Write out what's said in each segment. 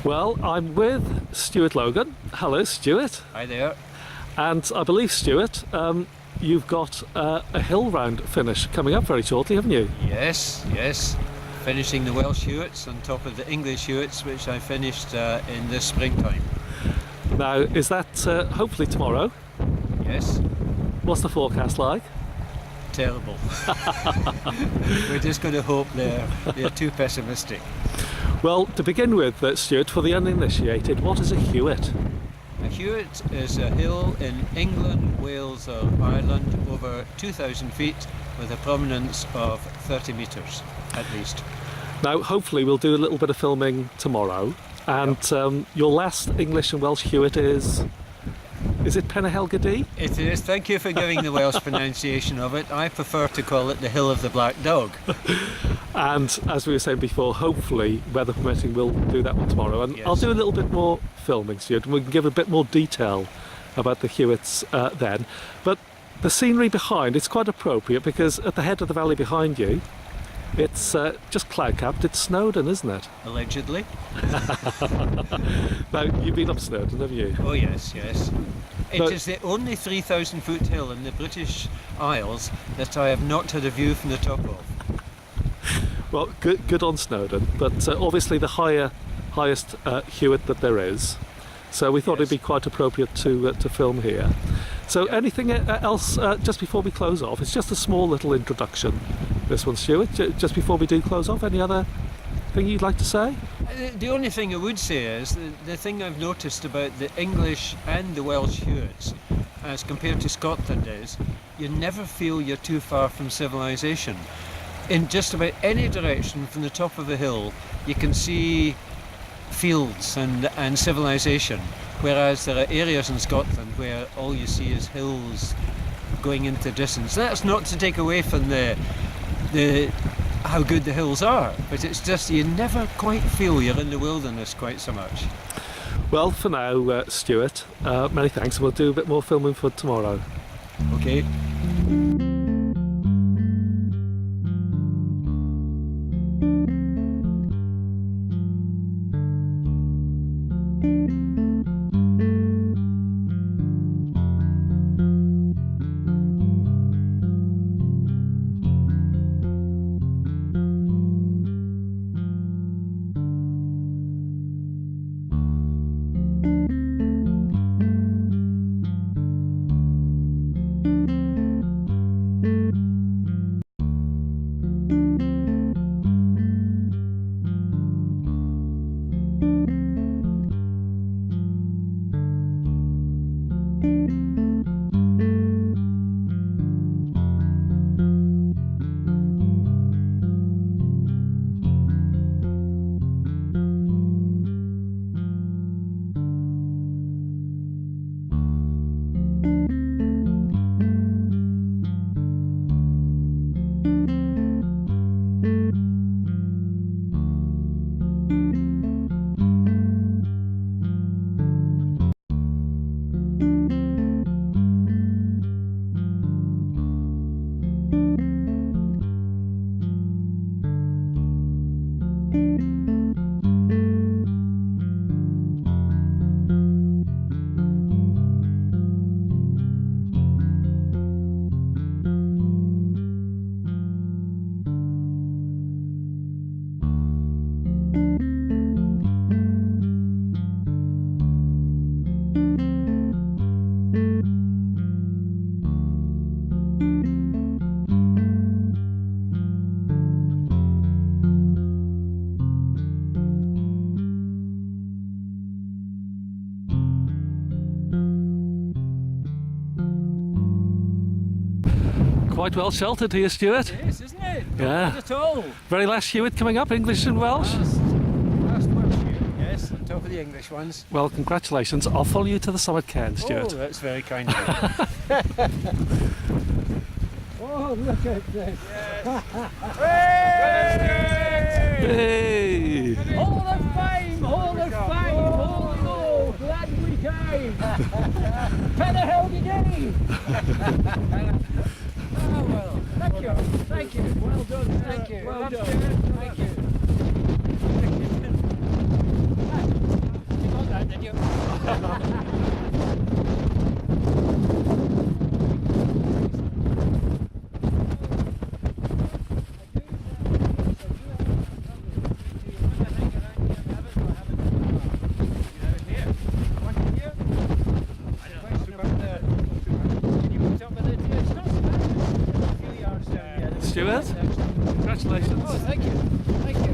Well, I'm with Stewart Logan. Hello, Stewart. Hi there. And I believe, Stewart, you've got a hill round finish coming up very shortly, haven't you? Yes. Finishing the Welsh Hewitts on top of the English Hewitts, which I finished in the springtime. Now, is that hopefully tomorrow? Yes. What's the forecast like? Terrible. We're just going to hope they're too pessimistic. Well, to begin with, Stewart, for the uninitiated, what is a Hewitt? A Hewitt is a hill in England, Wales or Ireland over 2,000 feet with a prominence of 30 metres at least. Now, hopefully we'll do a little bit of filming tomorrow, and your last English and Welsh Hewitt is it Helgi? It is. Thank you for giving the Welsh pronunciation of it. I prefer to call it the Hill of the Black Dog. And as we were saying before, hopefully, weather permitting, we'll do that one tomorrow. And yes. I'll do a little bit more filming, Stuart, and we can give a bit more detail about the Hewitts then. But the scenery behind, it's quite appropriate because at the head of the valley behind you, it's just cloud-capped. It's Snowdon, isn't it? Allegedly. Now, you've been up Snowdon, have you? Oh yes. It is the only 3,000 foot hill in the British Isles that I have not had a view from the top of. Well, good on Snowdon, but obviously the highest Hewitt that there is. So we thought it'd be quite appropriate to film here. So anything else just before we close off? It's just a small little introduction, this one, Stewart. Just before we do close off, any other thing you'd like to say? The only thing I would say is the thing I've noticed about the English and the Welsh Hewitts as compared to Scotland is you never feel you're too far from civilization. In just about any direction from the top of a hill you can see fields and civilization, whereas there are areas in Scotland where all you see is hills going into distance. That's not to take away from the how good the hills are, but it's just you never quite feel you're in the wilderness quite so much. Well, for now, Stewart, many thanks. We'll do a bit more filming for tomorrow. Okay. Quite well sheltered here, Stewart. It is, isn't it? Yeah. Not at all. Very last Hewitt coming up, English and Welsh. Last Welsh Hewitt, yes, on top of the English ones. Well, congratulations. I'll follow you to the summit cairn, Stewart. Oh, that's very kind of you. Oh, look at this. Yes. Hey! Hall of Fame, Hall of Fame, Hall, glad we came. Penna Helgi Day. Oh, well, thank you, well done, thank you, well done, thank you. Congratulations. Oh, thank you. Thank you.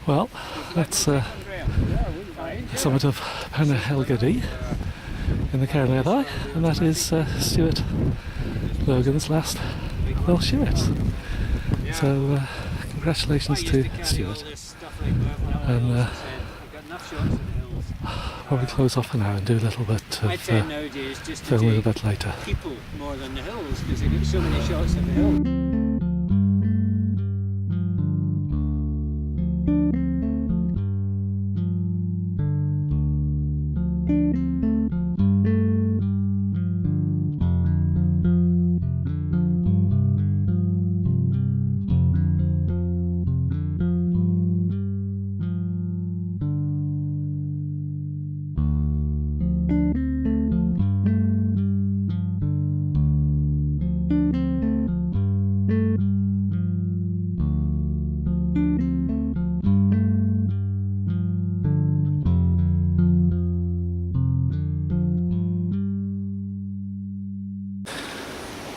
Well, that's summit of Penna Helgi in the Carnarvon, and that is Stewart Logan's last Welsh Hewitts. So congratulations to Stewart, and probably close off for now and do a little bit of filming a bit later. People more than the hills, because they get so many shots of the hill.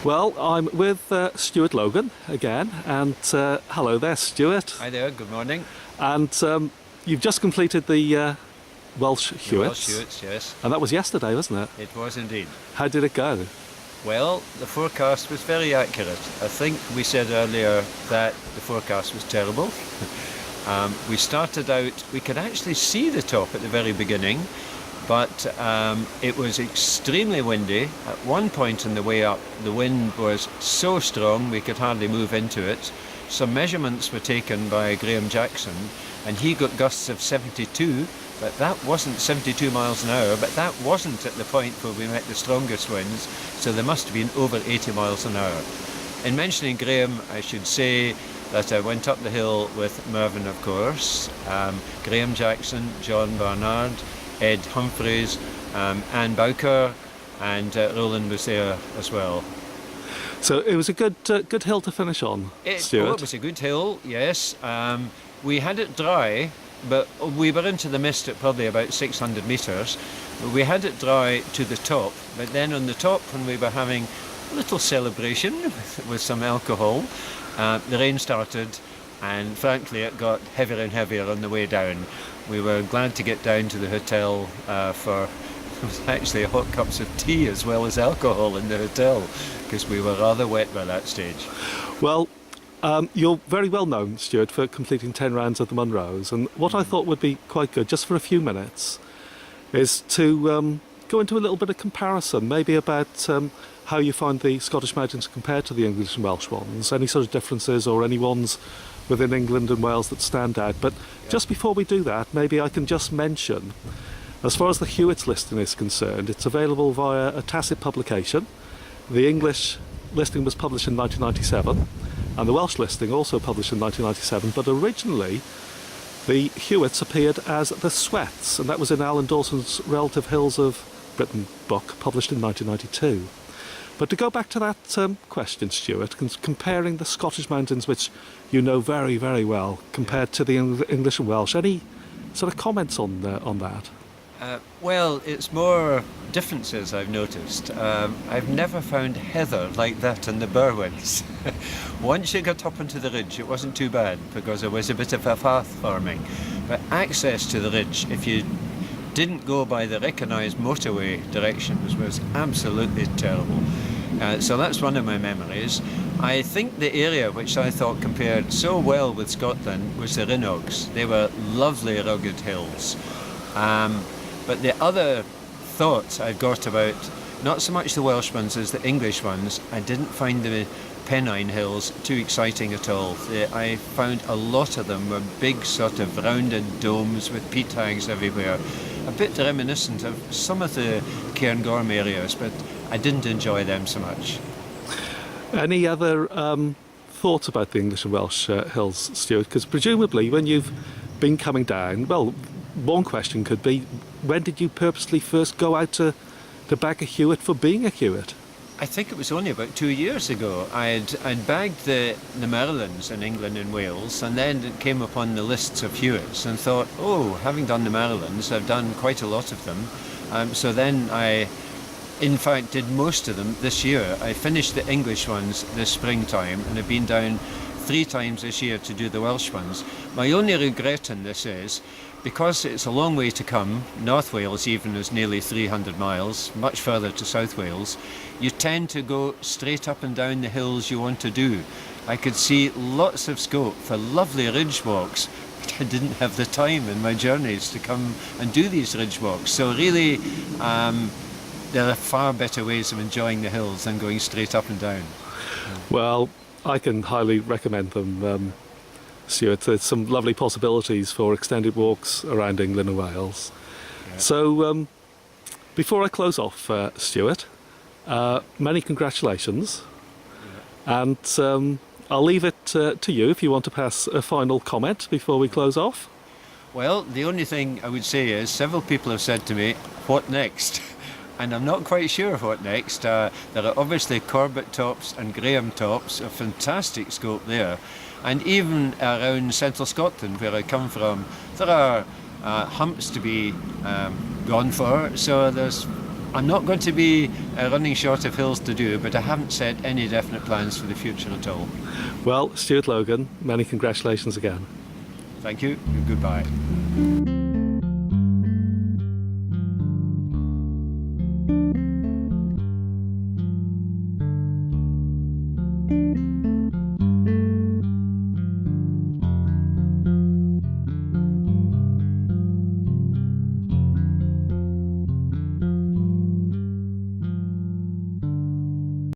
Well, I'm with Stewart Logan again, and hello there, Stewart. Hi there, good morning. And you've just completed the Welsh Hewitts. Welsh Hewitts, yes. And that was yesterday, wasn't it? It was indeed. How did it go? Well, the forecast was very accurate. I think we said earlier that the forecast was terrible. We started out, we could actually see the top at the very beginning, but it was extremely windy. At one point on the way up, the wind was so strong we could hardly move into it. Some measurements were taken by Graham Jackson, and he got gusts of 72, but that wasn't 72 miles an hour, but that wasn't at the point where we met the strongest winds, so there must have been over 80 miles an hour. In mentioning Graham, I should say that I went up the hill with Mervyn, of course, Graham Jackson, John Barnard, Ed Humphreys, Anne Bowker, and Roland was there as well. So it was a good hill to finish on, Stewart. It was a good hill, yes. We had it dry, but we were into the mist at probably about 600 metres. We had it dry to the top, but then on the top, when we were having a little celebration with some alcohol, the rain started, and frankly it got heavier and heavier on the way down. We were glad to get down to the hotel for it was actually hot cups of tea as well as alcohol in the hotel, because we were rather wet by that stage. Well, you're very well known, Stewart, for completing 10 rounds of the Munros, and what I thought would be quite good, just for a few minutes, is to go into a little bit of comparison, maybe about how you find the Scottish mountains compared to the English and Welsh ones, any sort of differences or any ones within England and Wales that stand out. But just before we do that, maybe I can just mention, as far as the Hewitts listing is concerned, it's available via a tacit publication. The English listing was published in 1997, and the Welsh listing also published in 1997, but originally the Hewitts appeared as the Swets, and that was in Alan Dawson's Relative Hills of Britain book, published in 1992. But to go back to that question, Stewart, comparing the Scottish mountains, which you know very, very well, compared to the English and Welsh, any sort of comments on that? Well, it's more differences I've noticed. I've never found heather like that in the Berwins. Once you got up onto the ridge, it wasn't too bad because there was a bit of a path forming. But access to the ridge, if you didn't go by the recognised motorway directions, was absolutely terrible. So that's one of my memories. I think the area which I thought compared so well with Scotland was the Rinnogs. They were lovely rugged hills. But the other thoughts I've got about, not so much the Welsh ones as the English ones, I didn't find the Pennine Hills too exciting at all. I found a lot of them were big sort of rounded domes with peat hags everywhere. A bit reminiscent of some of the Cairngorm areas, but I didn't enjoy them so much. Any other thoughts about the English and Welsh hills, Stewart? Because presumably when you've been coming down, well, one question could be, when did you purposely first go out to bag a Hewitt for being a Hewitt? I think it was only about 2 years ago. I'd bagged the Merlins in England and Wales, and then it came upon the lists of Hewitts and thought, oh, having done the Merlins, I've done quite a lot of them. So then I, in fact, did most of them this year. I finished the English ones this springtime, and I've been down 3 times this year to do the Welsh ones. My only regret in this is, because it's a long way to come, North Wales even is nearly 300 miles, much further to South Wales, you tend to go straight up and down the hills you want to do. I could see lots of scope for lovely ridge walks, but I didn't have the time in my journeys to come and do these ridge walks. So really, there are far better ways of enjoying the hills than going straight up and down. Well, I can highly recommend them, Stewart. There's some lovely possibilities for extended walks around England and Wales. Yeah. So, before I close off, Stewart, many congratulations. Yeah. And I'll leave it to you if you want to pass a final comment before we close off. Well, the only thing I would say is several people have said to me, what next? And I'm not quite sure what next. There are obviously Corbett tops and Graham tops, a fantastic scope there. And even around central Scotland, where I come from, there are humps to be gone for. So I'm not going to be running short of hills to do, but I haven't set any definite plans for the future at all. Well, Stewart Logan, many congratulations again. Thank you, and goodbye.